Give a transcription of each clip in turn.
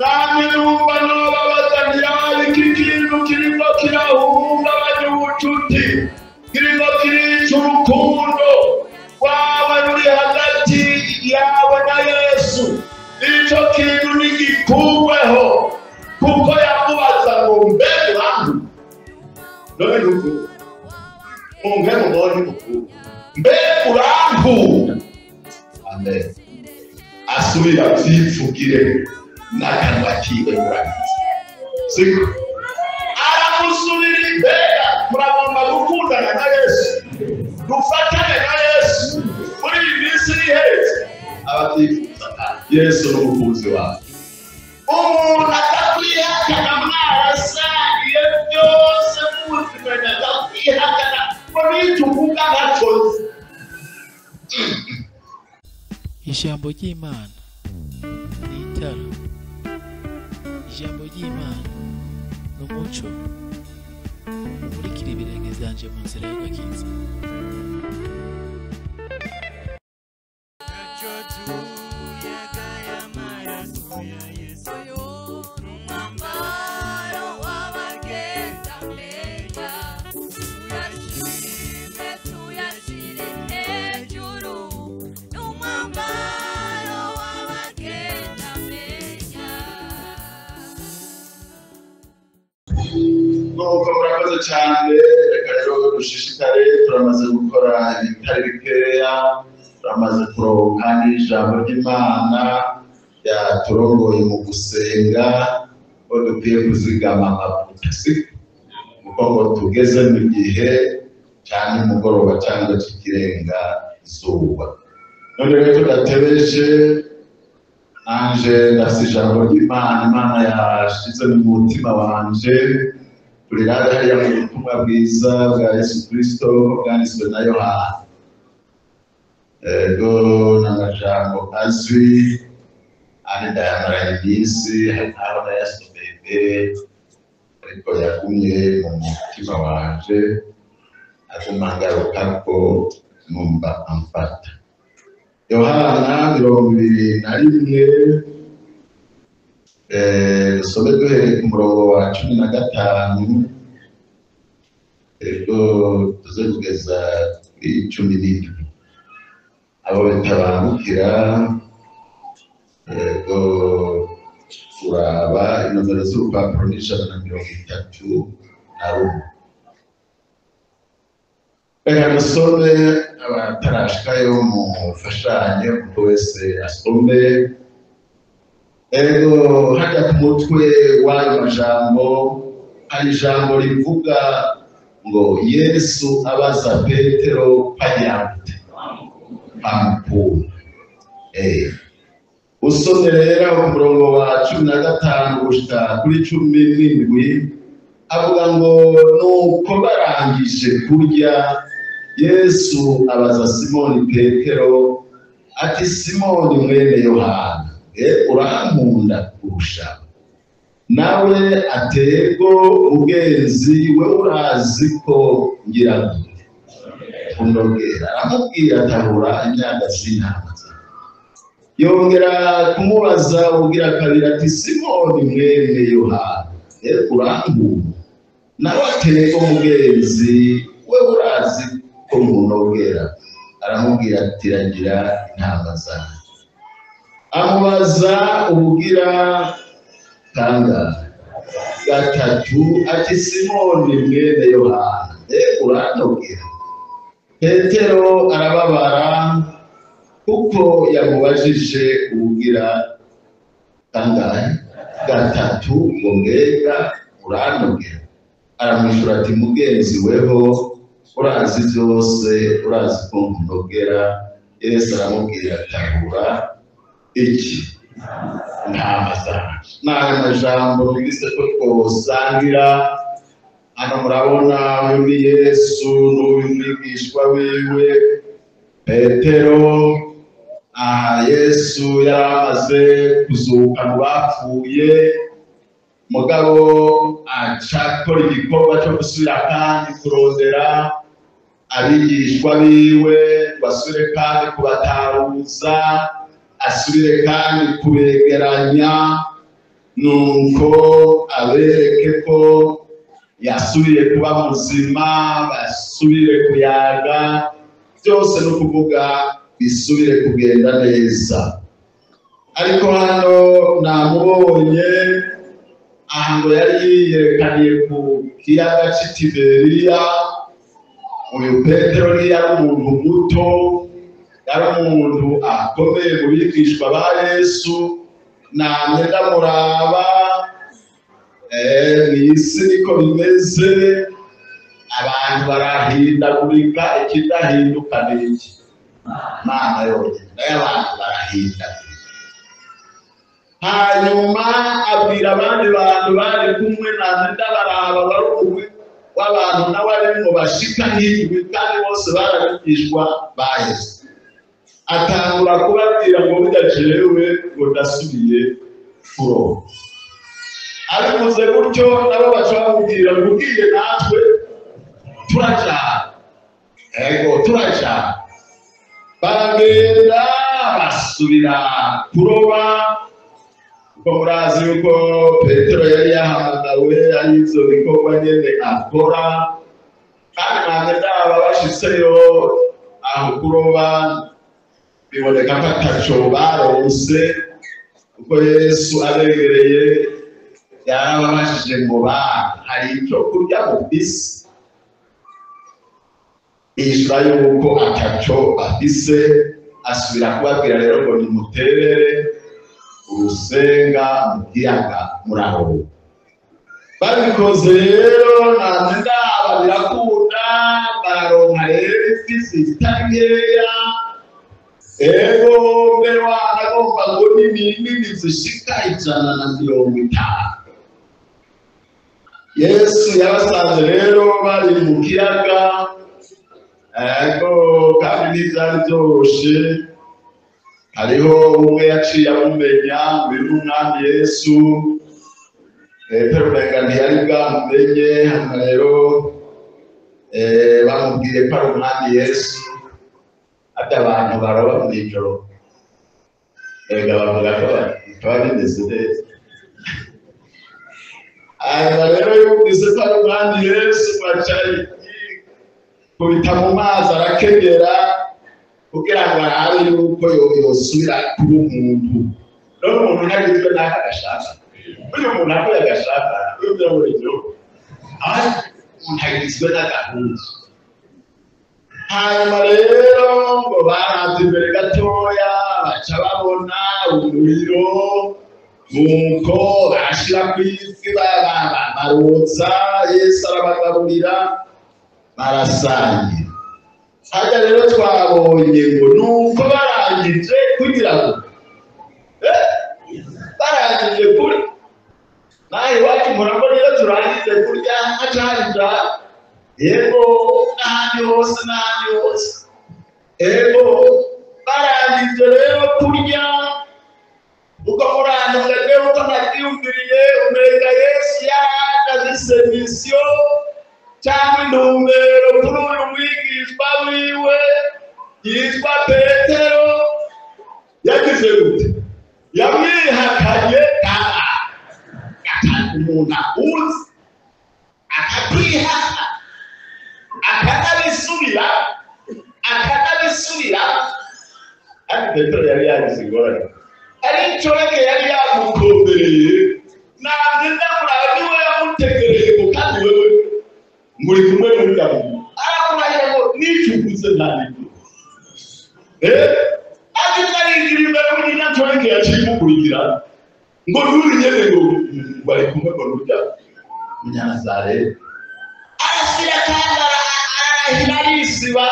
kandi numva nobabaza ntiyari iki kintu kirimo kirahungabanya ubucuti, kirimo kirica urukundo rwawe ruri hagati yawe na Yesu. Icyo kintu ntigikuweho kuko yamubaza ngo mbe urantu none nuko umwe mubonye mukuru mbe urankunda. Amen. Asubira vyivugire n'akanwa kiwe murabizi, siko aramusubira imbere. Muragomba gukundana na Yesu, dufatane na Yesu muri iyi minsi iheze. Abatifuza Yesu n'umukunzi wawe, umuntu atakwihakana mwarasangiye byose muzimenya, atakwihakana ngo nituvuga gacoze. Ijambo ry'Imana ni itara, ijambo ry'Imana ni umuco umurikira ibirenge byanje mu nzira y'agakiza. Nuko murakoze cyane, reka rero dushishikare. Turamaze gukora ibitari bikeya, turamaze kuronka n'ijambo ry'Imana yaturongoye mu gusenga ko dukwiye kuzigama amavuta, kuko ngo tugeze mu gihe cyane umugoroba cyangwa kikirenga izuba. None rero tudatebeje, nanje ndafise ijambo ry'Imana Imana yashize mu mutima wanje. Turiraga hariya mu butumwa bwiza bwa Yesu Kristo bwanditswe na Yohana. Ego n'amajambo azwi ari ndayamara iminsi, aho nayasomeye mbere, ariko yagumye mu mutima wanje, aguma ngaruka ko numva amfata. Yohana 21, dusome duhereye ku murongo wa 15, ego tuze kugeza kuri 17. Abo bitabangukira ego kuraba inomero z'urupapuro n'131. Reka dusome, abatarashikayo mufashanye umuntu wese asome. Ego hajya ku mutwe w'ayo majambo hari ijambo rivuga ngo Yesu abaza Petero panyante pamukunda. Usome rero ku murongo wa 15 gushika kuri 17, avuga ngo nuko barangije kurya Yesu abaza Simoni Petero ati, Simoni mwene Yohana, urankunda kurusha? Nawe atego mugenzi we urazi ko ngira gute? Kunogera aramubwira atabura imyaka z'intama. Yongera kumubaza ubwira kabiri ati, Simoni mwene Yohana, urankunda? Nawe atego mugenzi we urazi ko munogera? Aramubwira ati, ragira intama zanjye. Amubaza ubugira kangahe? Gatatu ati, Simoni mwene Yohana, uranogera? Petero arababara kuko yamubajije ubugira kangahe? Gatatu. Ngo mbega uranogera? Aramwishura ati, mugenzi weho urazi byose, urazi ko nkunogera. Yesu aramubwira atabura iki? Intama zanjye. N'ayo majambo bise ko twosangira. Hano murabona uyu ni Yesu n'uyu mwigishwa wiwe Petero. Yesu yaramaze kuzuka mu bapfuye, mugabo acakora igikorwa cyo gusubira kandi kurondera abigishwa biwe, basubire kandi kubataruza, asubire kandi kubegeranya. nuko abereke ko yasubiye kuba muzima, basubire kuyaga, byose no kuvuga bisubire kugenda neza. Ariko hano namubonye ahantu yari yiyerekaniye ku kiyaga c'Itiberiya. Uyu Petero yari umuntu muto, yari umuntu akomeye mu bigishwa ba Yesu. Namwe ndamuraba, mw'isi niko bimeze, abantu barahindagurika, ikidahinduka n'iki? Mana yonyine, nayo abantu barahindagurika. Hanyuma abwira abandi bantu bari kumwe, namwe ndabaraba barumwe w'abantu nawe arimo bashika nk'indwi, kandi bose barabigishwa ba Yesu. Atangura kubabwira ngo bidajerewe ngo ndasubiye kuroba. Abivuze gutyo nabo baca bamubwira ngo ugiye natwe turajana. Ego turajana. Baragenda basubira kuroba. Kuko murazi yuko Petero yari yahamagawe arizo bikorwa nyene akora. Kandi namwe ndaba bashitseyo aho kuroba biboneka ko ataco baronse, kuko Yesu abegereye yarababajije ngo hari icyo kurya mufise? Bishura yuko ataco afise. Asubira kubabwira rero ngo nimuterere urusenga mu kiyaga muraroba. Babikoze rero namwe ndaba birakunda, bararonka rero ifi zitari nkeya. Ego mbere wanagomba ngo nini zishika 150. Yesu yabasanze rero bari mu kiyaga. Ego kandi n'ivyari vyoroshe. Hariho umwe yaciye amumenya ngo uyu n'umwami Yesu. Petero umenga ntiyari bwamumenye. Hanyuma rero bamubwiye ko ari umwami Yesu. Ati abantu baroba mw'ijoro. Ega bavuga ko bikaba bimeze neza. Hanyuma rero yumvise ko ari umwami Yesu, aca kubita mu mazi arakegera kugira ngo arabe yuko yosubira kuba umuntu. None umuntu ntagizwe n'aka gashaka. Uyu muntu akoye agashaka, uyu byo muri byo. Umuntu agizwe n'agahuzu. Hanyuma rero ngo baranze imbere gatoya, baca babona umuriro, nuko bashira kw'ifi barotsa. Yesu arabagaburira, barasangira. Hajya rero twabonye ngo nuko barangije kugira ngo barangije kuri nawe iwacu murabona iyo turangize kurya hacarija. Ego n'ahandi hose. Ego barangije rero kurya, uko murangiza rero uko nabyumviriye umenya Yesu yaragize misiyo cyangwa intumbero kuri uyu mwigishwa wiwe yitwa Petero. Yagize gute? Yamwihakanye umuntu akuzi, akakwihaka, akanabisubira. Ariko Petero yari yagize ingorane. Ari inshoreke yari yamukombereye. Namwe ndamuraba niwe yamutegereye ngo kandi wewe muri kumwe n'umugabo. Arakurahira ngo nicuguze ntabwo. Agize imbere muri inshoreke yaciye imukurikira ngo nurinyene ngo bari kumwe ngo nurya Munyanazareti. Arasira kandi arahira arisiba.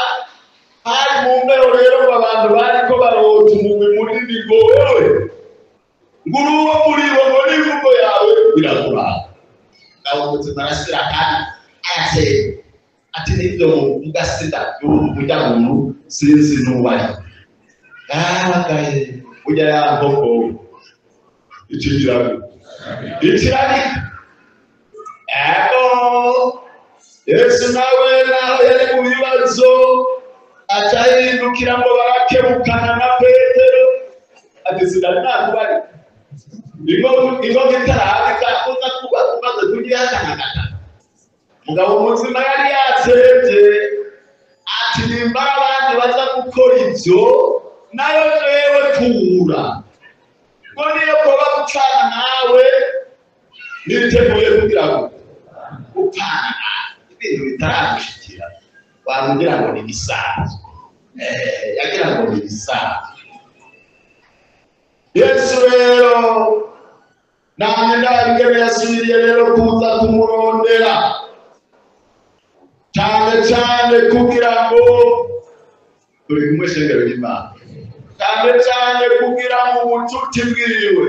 Hari mu mbero rero abantu bariko barota umugwi munini ngo wewe ngo uruwo muri bo ngo n'imvugo yawe birakuraba. Nawe umutima arasira kandi arasera ati nibyo mugasida ujya muntu sinzi n'uwari. Ujya ya nkoko ikigirago ikirabika. Ego Yesu nawe naho yari mu bibazo acahindukira ngo barakebukana na Petero. Ati sinari nakubari ingo gitarabika kuza kuba kumaze kugira kanagata mugabo muzima yari yatsebye ati nimba abandi baza gukora ibyo nayo jewe tura ngo niyo kuba gucana nawe niteguye kugira ngo upana ibintu bitaragushikira wamugira ngo ni bisanzwe yagira ngo ni bisanzwe. Yesu rero namwe ndabigeme yasubiriye rero kuza kumurondera cyane kugira ngo turi kumwe shengero y'Imana cyane kugira ngo ubucuti bwiwe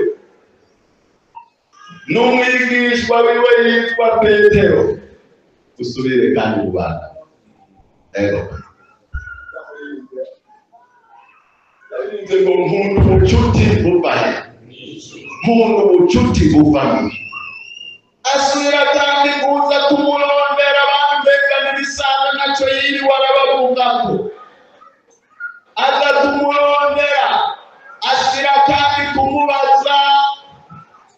n'umwigishwa wiwe yitwa Petero usubire kandi ubana ngo nkunda ubucuti buvahe nkunda ubucuti buvahe asubira kandi kuza kumurondera abantu mbega n'ibisanga nacyo yiriwe arababungako aza kumurondera asubira kandi kumubaza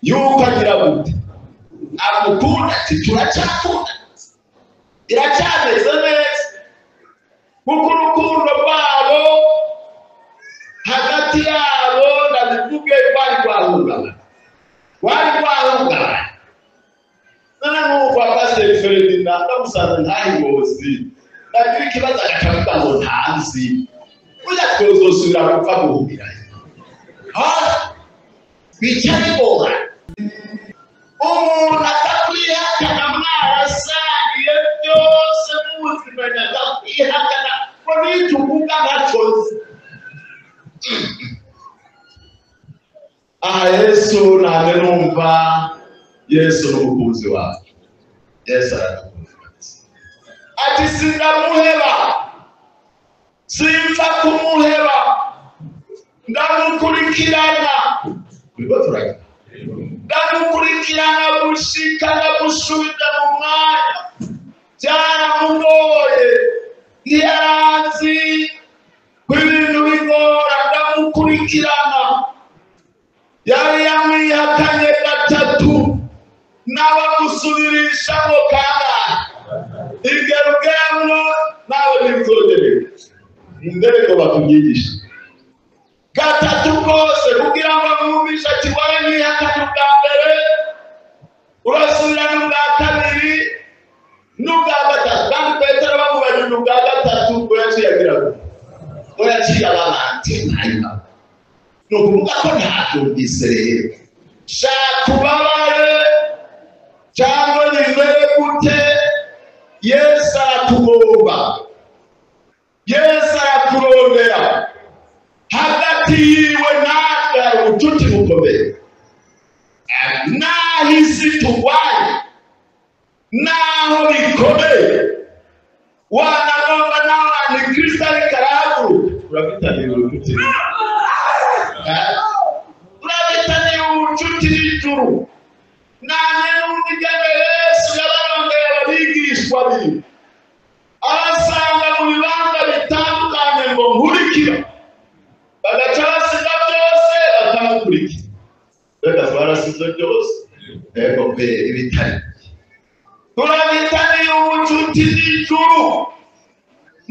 yuko agira gute amukunda ati turacyakunda iracyameze neza kuko urukundo rwabo hagati yabo ndabivuge rwari rwahungabana none n'ubu Pasiteri Ferdinand ndamusanze ntahigozi ndagira ikibazo agacavuga ngo ntazi burya twozosubira gupfa guhumirayo bicaye bora umuntu atakwihakana mwarasangiye byose n'ubuzima atakwihakana ngo nituvuga ntacozi aha Yesu nane numva Yesu n'umukunzi wacu Yesu aradukunda ati sindamuheba simfa kumuheba ndamukurikirana ndamukurikirana gushika ndamusubiza mu mwanya byaramugoye ntiyaranzi ibintu bigora ndamukurikirana yari yamwihakanye gatatu n'abamusubirishamo kangahe igerugemo nawe ntibizongereke imbere ngo bakubyigishe gatatu kose kugira ngo mwumvishe ati wari mwihakanye ubwa mbere urasubirana ubwa kabiri n'ubwa gatatu kandi Petero bamubajije ubwa gatatu ngo yaciye agira ngo yaciye ababanje ntayima ni ukuvuga ko ntabyumvise rero shaka ubabare cyangwa nimere gute Yesu aratugomba Yesu arakurondera hagati yiwe natwe hari ubucuti bukomeye naho isi turwaye naho bikomeye wanagomba n'abantu Kristo ariko arahaguruka urabitanira ubucuti urabitanira ubucuti n'ijuru nanjye n'umugeni Yesu yabarondeye abigishwa biwe abasanga mu bibanza bitandukanye ngo nkurikira bagaca basiga byose bakamukurikira reka twarasize byose ego pe ibitari turabitaniye ubucuti n'ijuru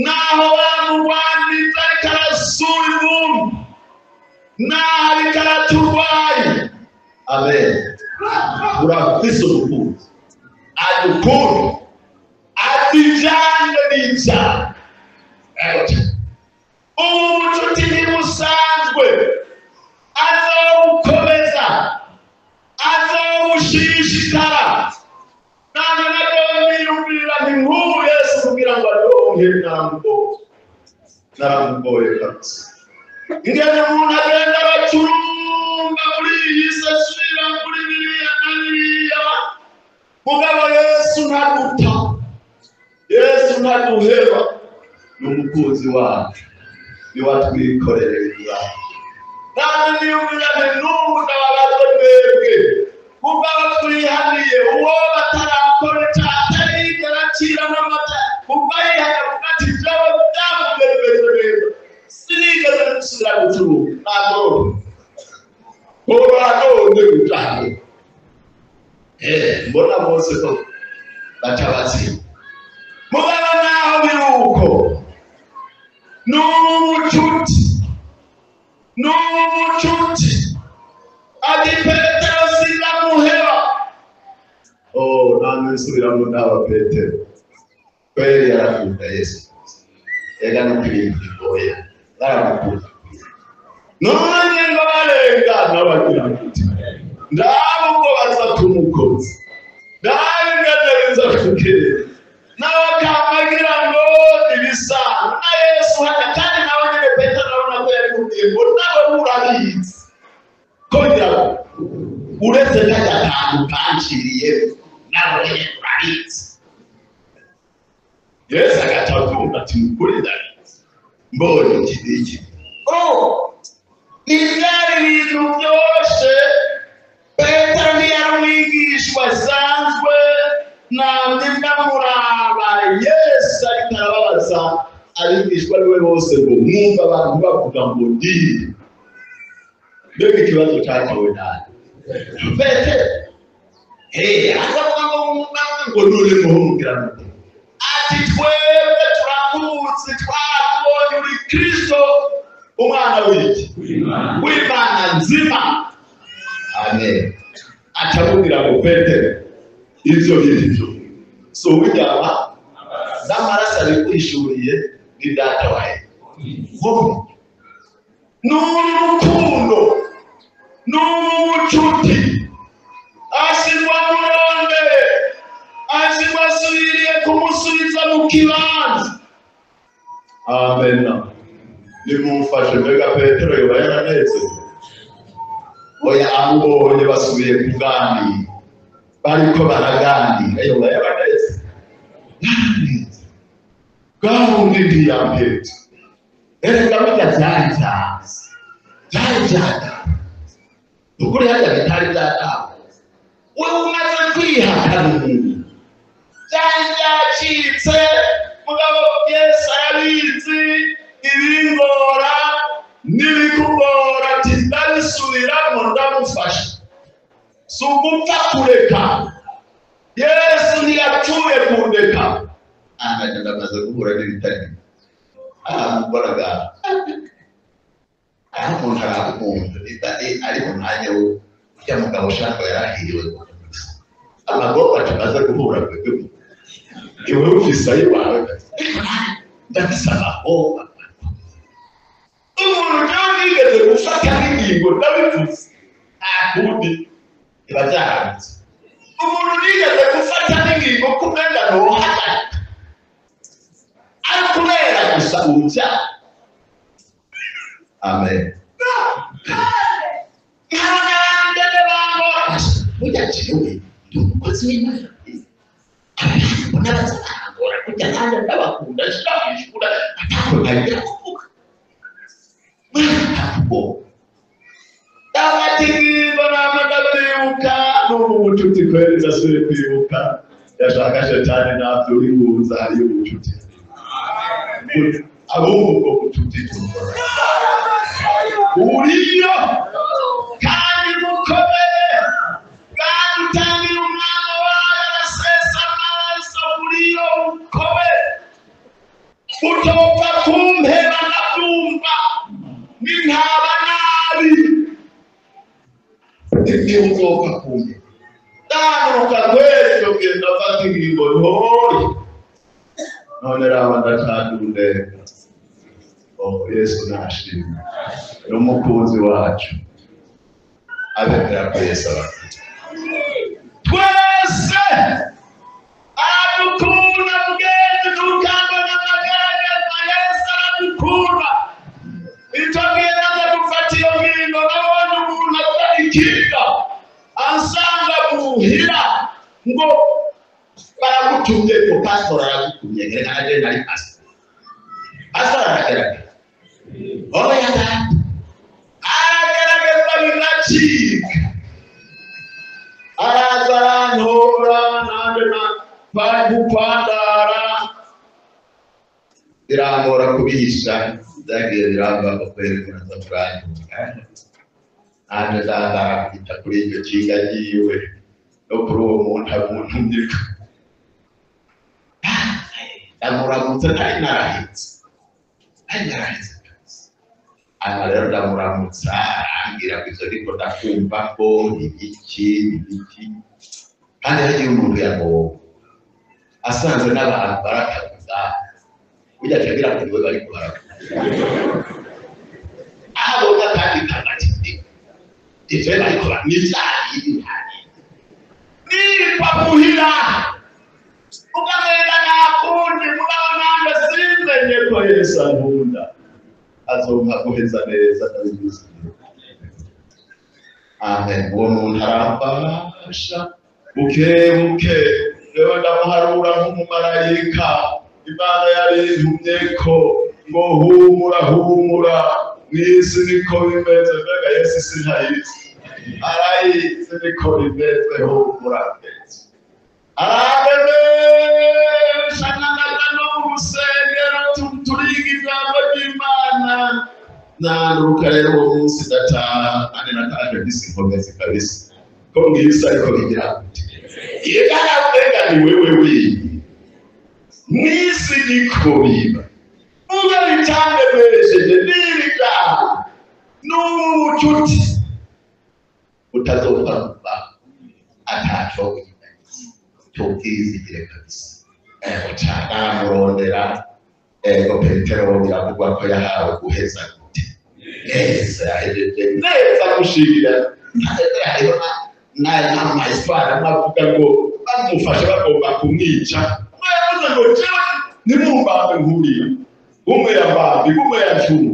naho wamurwanditse ariko arasura umuntu naho ariko araturwaye amen urafise urukundo adukunda adijanye n'icyaha ubu bucuti ntibusanzwe azawukomeza azawushishikara nanjye nabyo niyumvira nti nk'ubu Yesu kugira ngo aronke naramugoye kabisa ingene umuntu agenda bacurumba muri iyi si asubira muri biriya na biriya mugabo Yesu ntaduta Yesu ntaduheba n'umukunzi wacu niwe atwikorera ibyaha nanjye niyumvira nti n'ubu ndababazwe twebwe kuko aba twihaniye uwo batarakora atarigera acira n'amata kuko yihana kuko ati ibyawe byamugerageza neza sinigeze gusubira gucuruza ntabwo none guca mbona bose ko batabazi mugana naho biruko n'umucuti ati Petero sinamuheba namwe nsubiramo n'aba Petero kweli yarakunda Yesu ega no kwigoye baramukunda none ngo barenga n'abagira ndabo baza kumukoza ndayengereza kukere n'abakamagira ngo ibisana na Yesu hata kandi nawe nyine Petero arabona ko yari kubwiye ngo nawe urabizi kongera uretse kajya akantu kanciriye nawe urabizi Yesu agatavuga ati mukuri ndabizi mbonye iki ibyari ibintu byose Petero ntiyarumwigishwa asanzwe namwe ndamuraba Yesu ariko arababaza abigishwa biwe bose ngo mwumva abantu bavuga ngo ndi mbega ikibazo cyatewe nawe Petero akavuga ngo none muhumukira ati twebwe turakuzi twabonye uri Kristo umwana w'Imana nzima amen atamubwira ngo Petero ivyo bivyo so wijyaba n'amaraso ari kwishuriye ni data wawe n'urukundo n'umucuti asigwa muronde asigwa asubiriye kumusubiza mu kibanza amen nimumfashe mbega Petero yoba yaranezerewe oya amubonye basubiye kuganira bariko baraganira yoba yaranezerewe gahunda ndi ya Petero erega byari ukuri hajya bitari byatawe wewe umaze kwihakana umuntu byacitse mugabo Yesu arabizi ibingora n'ibikugora ati ndabisubiramo ndamufasha si ugupfa kureka Yesu ntiyapfuye kundeka agenda amaze guhura n'ibitari mubaraga umuntu arakumva ari mu mwanya we ujya mugabo ushaka yarahiriwe amagorwa tumaze guhura iwe ufise ayiwawe ndafise amagorwa umuntu nawe nigeze gufata n'ingingo ndabivuze akundi ibajyahanze umuntu nigeze gufata n'ingingo kumenya ntuhagarika ari kubera gusa urubyaro amen ntabwo bangora burya jewe ndi umukozi w'Imana abana bazarangora kujya nanjye ndabakunda ndabishura atakuganira kuvuga ntabwo ndabatigirwa n'amagabiruka n'ubucuti kwereza sure kwibuka yashaka shetani ntabyo uri buza ari ubucuti abumva ubucuti tumora uriyo kandi mukomeye kandi utangira umwana wawe arasesa amaraso uriyo ukomeye utopfa kumpera ndabyumva n'intaba nabi ibyo utopfa kumpera ndahanuka rwese ugenda afata ingingo ntoya none raba ndacadundeka Yesu nashimwe n'umukunzi wacu abemera ko Yesu abafite twese aradukunda mugenzi tukamba n'amagaragaza Yesu aradukunda icyo gihe naza gufata iyo ngingo nabonye umuntu atarikinga ansanga muhira ngo baragutumye ko pastor aragutumye reka naje nari pastor aragerageza oya aragerageza binacika arazarantora nanjye gupandara birangora kubihisha byagiye biranga kwerekana zaturanye nanjye ndandara kwita kuri iryo kinga ryiwe no kuri uwo muntu amuntumyika ndamuramutse ntari narahitse hanyuma rero ndamuramutsa ambwira ko ivyo ariko ndakumva ko ibiki kandi hagiye umuntu yagowe asanze n'abantu barakaguza ujya acagira ngo niwe bariko baravuga abona kandi kamatinde ivyo bariko baravuga nipa muhira ukamenya nakundi murabonanga simbenye ko Yesu ankunda azompa guheza neza ndabivuze. Amen. Uwo muntu arambasha bukebuke rero ndamuharura nk'umumarayika Imana yari intumyeko ngo humura mw'isi niko bimeze mbega Yesu sintayizi arayizi niko bimeze humura mbese arabemesha no mu rusengero turiga ijambo ry'Imana naruka rero uwo munsi ndataha ane nataje disinkomezi kabisa ko ngisa ariko bigira igana mbega ni wewe mw'isi niko biba uga bitange beresheje niriga n'ubucuti utazopfa ataco tubwizigire kabisa cyane murondera Petero biravuga ko yahawe guheza gute neza neza gushigira hariho n'amayiswara bavuga ngo bamufashe bagomba kumwica mwavuze ngo nimumbambe nkuriya umwe yambambe umwe yacumu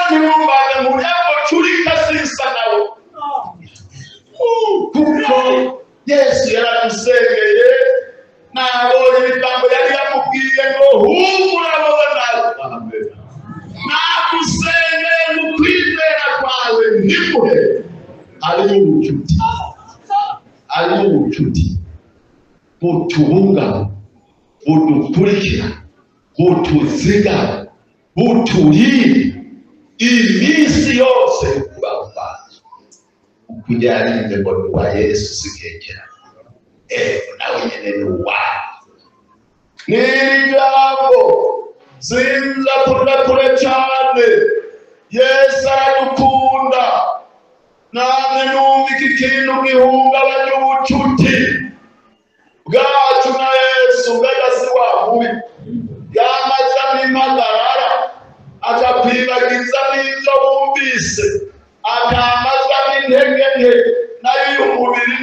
nimumbambe nkuriya ngo curika sisa nawe kuko Yesu yaradusengeye nabonye ibigambo yari yamubwiye ngo humura wowe nagusengeye mu kwizera kwawe ntimuhe ariyo ubucuti butubunga budukurikira butuziga buturira iminsi yose kubaho kwacu ukuryarinde ngo ni uwa Yesu sikekera nawe nyene ni uwawe n'ijambo sinza kure cyane Yesu aradukunda namwe numva iki kintu gihungabanya ubucuti bwacu na Yesu bwagasi wamubi yamaza n'impagarara akapiragiza n'ibyo bumvise akamaza n'intege nke nayo umubiri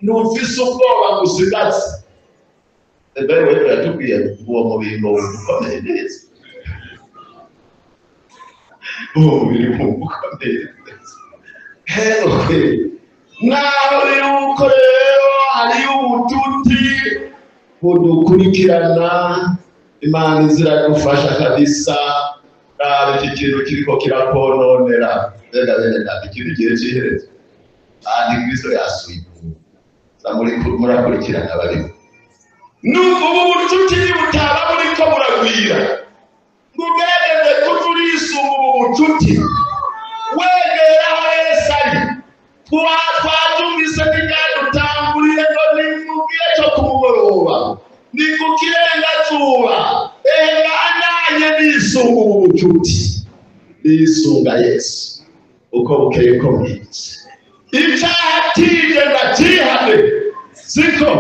n'ufise ubwoba gusigaze mbere wewe yatubwiye uwo mubiri ngo ukomeye neza uwo mubiri ukomeye neza hewe naho yuko rero hari ubucuti budukurikirana Imana ziradufasha kabisa raba iki kintu kiriko kirakononera bene ikindi gihe cihereza kandi Kristo yasuye murakurikirana barimo nuko ubu bucuti butaba buriko buragwira ngugereze kuturisuma ubu bucuti wegera aho Yesu ari twatumvise ntibyadutanguriye ngo ni mu gihe cyo kumugoroba ni ku kirengazuba ananye nisunga ubu bucuti nisunga Yesu uko bukeye ko bwije icyaha kije ndakihane siko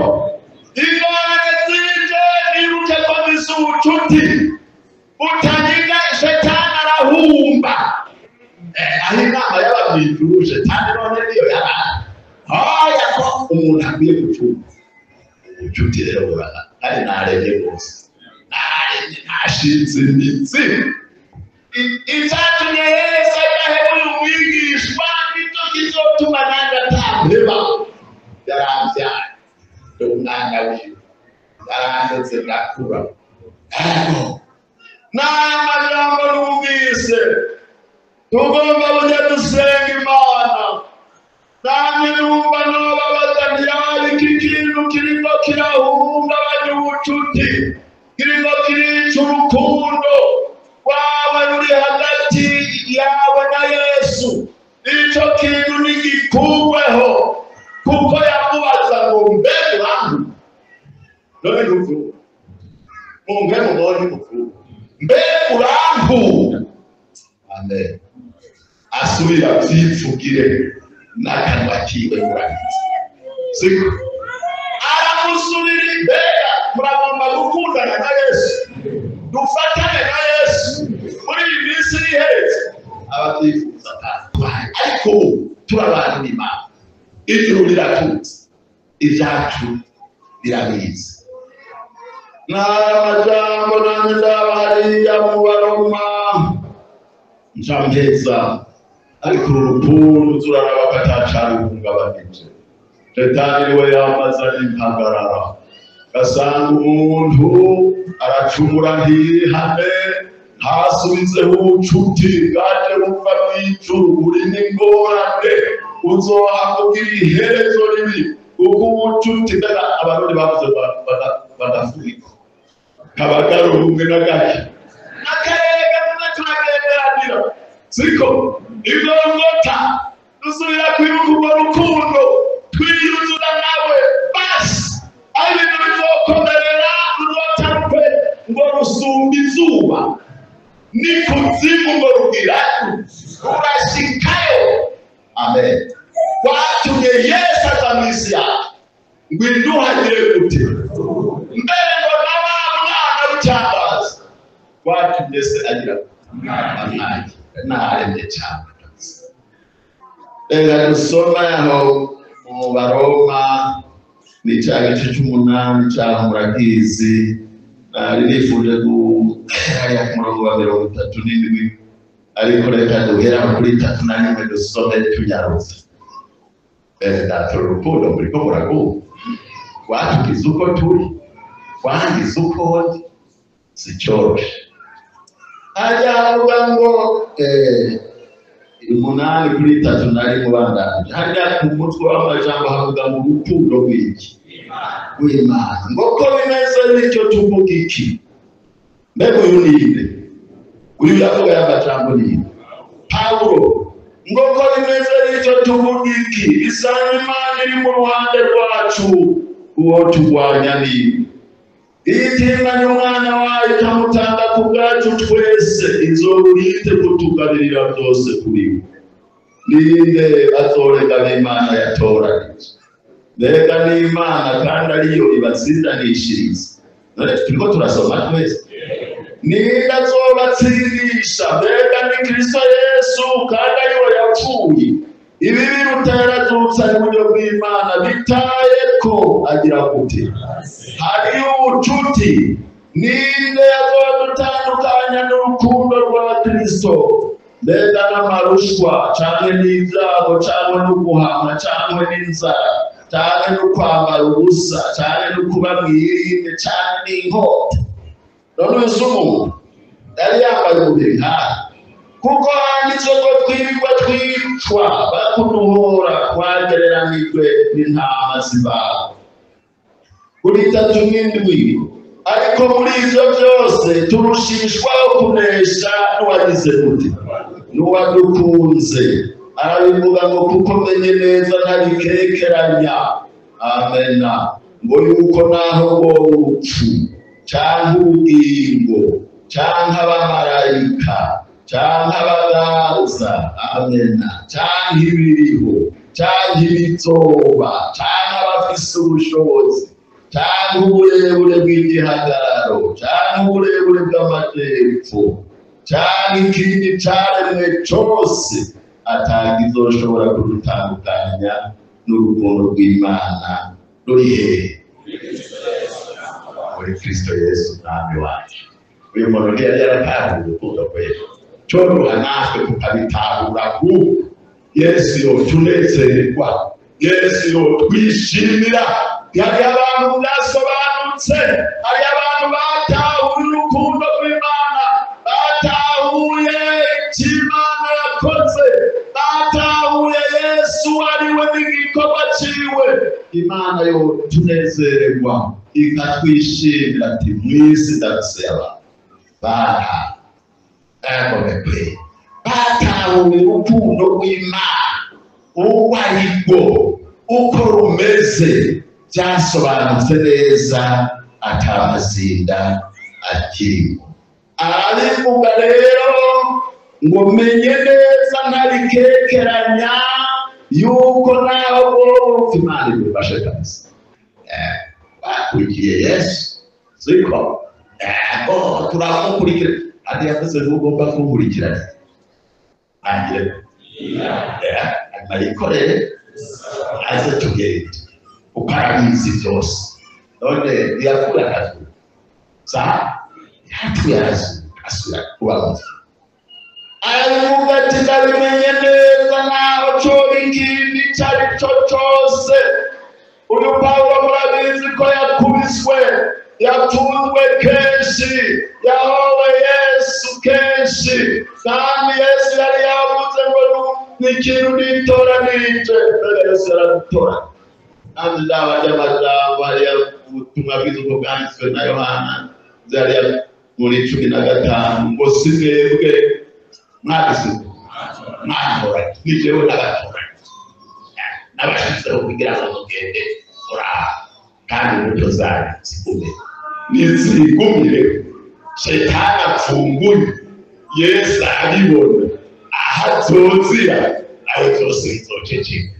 ingorane zije nibuke ko mbise ubucuti butanyiga shetani arahumba aho inama y'ababwirije shetani none niyo yaraye ko umuntu akwiye gucunga ubucuti rero burana kandi narebye rwose nashinze imitsi icyatumye Yesu agaheba uyu mwigishwa nicyo kizotuma nanjye ataheba yaramvyaye umwana wiwe yarandetse ngakura n'amajambo numvise tugomba kujya dusenga Imana namwe numva nobabaza ntiyari iki kintu kiriko kirahungabanya ubucuti kiriko kirica urukundo wawe ruri hagati yawe na Yesu ico kintu nigikuweho kuko yamubaza ngo none n'uvuga mumbe mubone uvuga mbe urankunda amen asubira vyipfugire n'akanwa kiwe murabizi siko aramusubira imbere muragomba gukundana na Yesu dufatane na Yesu muri iyi minsi iheze abatifuza ariko turabana n'Imana ijuru riratutse ibyacu birabizi n'amajambo nanjye ndabariya mu Baroma ncampeza ariko urukundo turaraba katacari guhungabanije Shetani niwe yamazanye impagarara gasanga umuntu aracumura ntihane ntasubizeho ubucuti bwaje buva mw'ijuru buri n'ingorane uzohamubwira iherezo ribi kuko ubucuti abarundi bavuze badafurika kabagaro rumwe n'agake akarega turagenderanira siko ivyo ngota dusubira kwibuka urwo rukundo twiyuzura nawe basi ari ibintu bizokomerera ruzotarupe ngo rusumba izuba n'ikuzimu ngo rugira rurashikayo amen kwatumye Yesu aza mw'isi yacu ngo induhagire gute mbere ngo na wa mwana w'icyambazi kwatumye se agira amwanyi naremye cyane reka dusoma aho mu Baroma n'icaga c'umunani caho murakizi nifuje guhera ku murongo wa 37 ariko reka duhera kuri 31 dusome tunyarutse data urukundo muriko murakumva watugize uko turi wangize uko sicoroshe ajya avuga ngo 8 kuri 3 mubandanje hajya ku mutwe w'amajambo havuga ngo urukundo rw'iki w'Imana ngo ko bimeze bityo tuvuga iki mbega uyu ninde uyu yavuga y'amajambo ninde Pawulo ngo ko bimeze bityo tuvuga iki isanga Imana iri mu ruhande rwacu uwo turwanya ninde itimanya umwana wayo ikamutanga ku bwacu twese izobwite kutugabirira byose kuri we ninde azorega n'Imana yatoranije mbega n'Imana kandi ariyo ibatsindanishiriza none turiko turasoma twese ninde azobatsindisha mbega ni Kristo Yesu kandi ariwe yapfuye ibi birutera zutsa n'uburyo bw'Imana bitaye ko agira gute hariyo ubucuti ninde azodutandukanya n'urukundo rwa Kristo mbega n'amarushwa canke n'ibyago canke n'uguhamwa canke n'inzara canke n'ukwambara ubusa canke n'ukuba mwirinde canke n'inkota none uyu umuntu yari yambaye uburenga kuko handitswe ngo twirirwa twicwa bakuduhora twagereranijwe n'intama z'imbagwa kuri 37 ariko muri ivyo byose turushishwaho kunesha n'uwagize gute n'uwadukunze arabivuga ngo kuko menye neza ntabikekeranya amena ngo yuko naho ngo urupfu canke ubugingo canke abamarayika canke abagaza amena canke ibiriho canke ibizoba canke abafise ubushobozi canke uburebure bw'igihagararo canke uburebure bw'amajepfo canke ikindi caremwe cose atakizoshobora kudutandukanya n'urukundo rw'Imana ruri hehe muri Kristo Yesu mwami wacu uyu muntu yari yaratahuye urukundo rwe coroha natwe tukabitahura kuko Yesu yotunezererwa Yesu yotwishimira hari abantu basobanutse hari abantu batahuye urukundo rw'Imana batahuye Imana yakoze batahuye Yesu ariwe n'igikorwa ciwe Imana yotunezererwa ikatwishimira ati mwisi ndaseba batahuye urukundo rw'Imana uwo aribwo uko rumeze byasobanutse neza atamazinda akirimo. Arabivuga rero ngo menye neza ntarikekeranya yuko naho Imana ibafashe kabisa. Bakurikiye Yesu siko turamukurikira ati yavuze ngo ugomba kumurikirana angire ayikorere aze tugende ukarabizi byose none yakura kazu sa yatwiyaje asura kubamuza aravuga ati ndabimenye neza naho cyo ikindi cyari cyo cyose. Uyu Pawulo murabizi ko yakubiswe, yapfunzwe kenshi, yahowe Yesu kenshi, kandi Yesu yari yavuze ngo n'ikintu nitoranirije, Yesu yaradutora. Kandi ndabajamajambo hariya ubutumwa bwiza ubwo bwanditswe na Yohana hariya muri 15 ngo si mwebwe mwabisize mwatora nijewe n'abatora n'abashizeho kugira ngo mugende kandi imbuto zanyu zigume nizigumire. Shetani apfunguye Yesu aribona ahazozira nawe zose zizoceceka.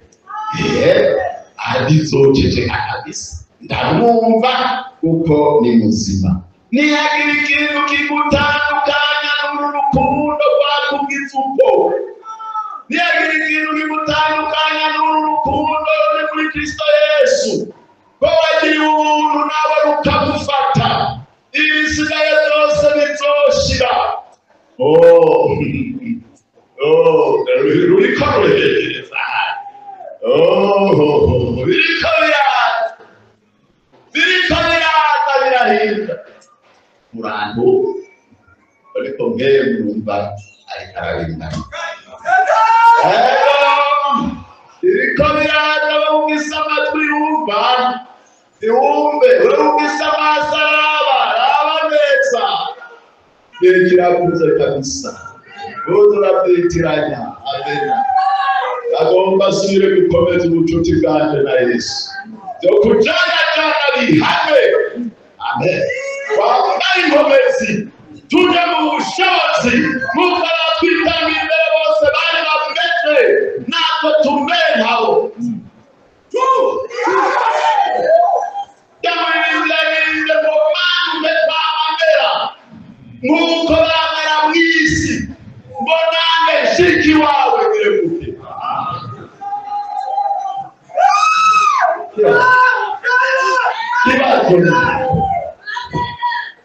Adizoceceka kabisa ndamwumva kuko ni muzima. Nihagira ikintu kigutandukanya n'urukundo rwakugize uko, nihagira ikintu kigutandukanya n'urukundo ruri muri Kristo Yesu, ko wagira ubuntu nawe rukagufata, ibisigaye byose bizoshira. Ruriko ruregereza biriko biraza birahinda murango ariko ngeye mwumva ariko ararinda biriko biraza bawugisa amatwi yumva iwumve urugisa amaso araba neza bekirakuze kabisa urabyitiranya amena agomba asubire gukomeza ubucuti bwanje na Yesu byo kujana cyane bihame. Amen. Wabaye inkomezi tujya mu bushobozi mukora twitanga imbere bose bari bameze natwe tumenhaho yamwirinde mu mande bamera nk'uko bamera mu isi mbonane shiki wawe birekuke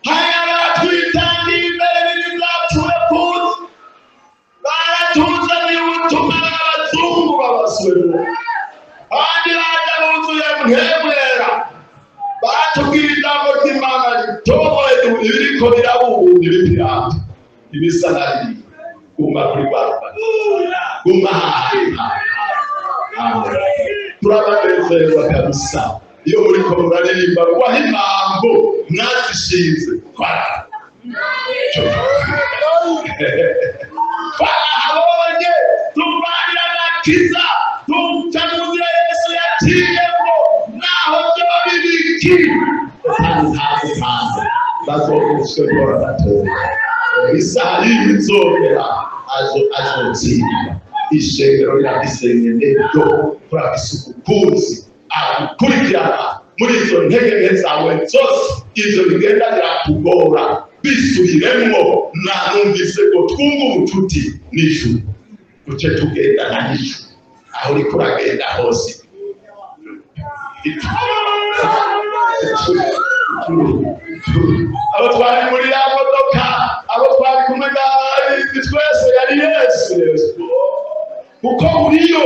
haya batwitanga imbere n'ibyature kuzi baratuzaniye ubutumwa n'abazungu babaswera abandi baje buzuye mwemwera batubwira ijambo ry'Imana ritoboye ibiriko birabundi bipirata ibisa nari guma kuri barba guma turabanezerwa kabisa iyo muriko muraririmba waho impamvu mwazishinze twarahabonye tuvanira agakiza tucanuzira Yesu yaciyemo naho byoba bibiki kandi ntabwo mpamvu bazoguswe bora batora isaha y'ibizogera azotsinda ishengero ryagisenge ryo turabisuku kuzi akurikirana muri izo ntege zawe zose izo bigenda birakugora bisubiremo. Nanumvise ko twumva ubucuti n'ijuru duce tugendana n'ijuru aho uriko uragenda hose. Abo twari muri ya modoka, abo twari kumwe twese yari Yesu kuko uriyo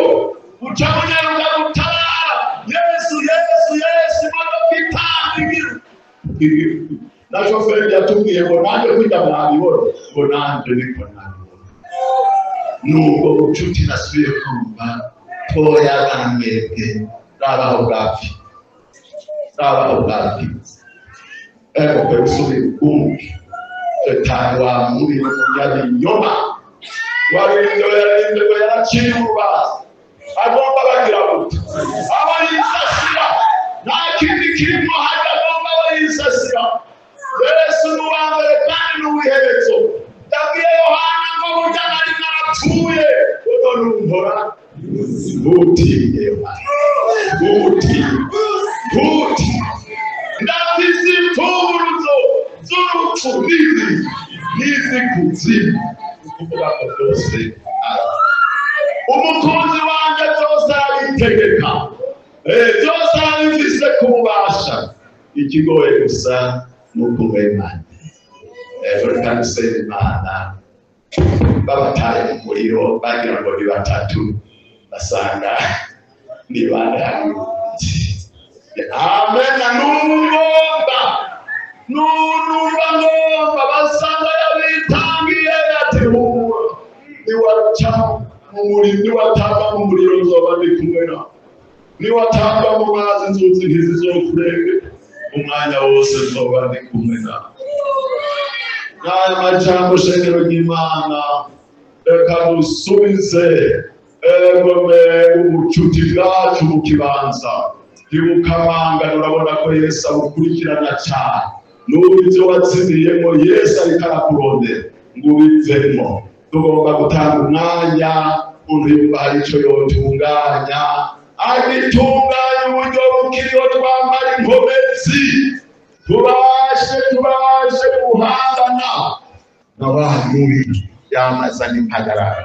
uca munyaruka gutabara Yesu imodoka itangira na shoferi yatubwiye ngo nanjye kwita mwabibona ngo nanjye niko nabibona. Nubwo ubucuti nasubiye kumva toya namwebwe rabaho bwapfi kwesubira kumbi etangwa muri yari nyoma warinde ngo yaraciye urubanza agomba bagira gute aba yisasira nta kindi kirimo hajya agomba aba yisasira tuti ndafise imfunguruzo z'urupfu n'izi kuzimu ukuvuga ko byose umukunzi wanje byose abitegeka byose abifise ku bubasha ikigoye gusa n'ukumva Imana buri kandi usenya Imana babataye mu muriro bagira ngo ni batatu basanga ni bane hano amen numva basanga yabitangiye ati niwaca mu muriro niwatamba mu muriro nzoba ndi kumwe nawe niwatamba mu mazi inzuzi ntizizokurenge umwanya wose nzoba ndi kumwe nawe n'aya majambo shengero ry'Imana reka dusubize ubucuti bwacu mu kibanza ntibukamangana. Urabona ko Yesu abukurikirana cyane n'ubu ibyo watsindiriyemo Yesu ariko arakurondera ngo ubivemo. Tugomba gutanga umwanya umuntu yumva hari icyo yotunganya agitunganya uburyo bukiriho twambara inkomezi tubashe guhangana n'abantu yamaza n'impagarara.